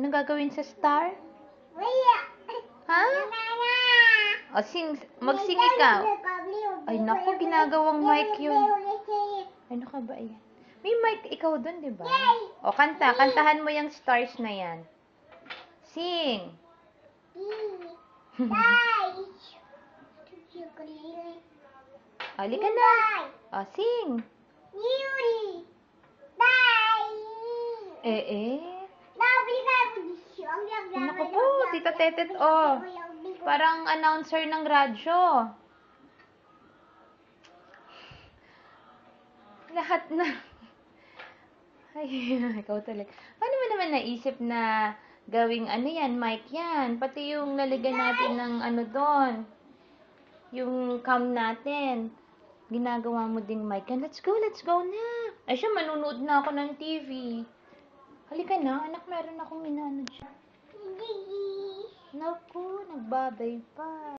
Ano gagawin sa star? Ha? O, magsing ikaw. Ay, naku, ginagawang mic yun. Ano ka ba yan? May mic ikaw dun, di ba? O, kantahan mo yung stars na yan. Sing! Halika na. O, sing! Naku po, Tita Tetet, parang announcer ng radyo. Lahat na. Ay, ikaw talaga. Paano mo naman naisip na gawing ano yan, mic yan? Pati yung lalagyan natin ng ano doon. Yung cam natin. Ginagawa mo ding mic yan. Let's go na. Ay siya, manunood na ako ng TV. Halika na, anak, meron akong inaano dyan. Naku, nagbabay pa.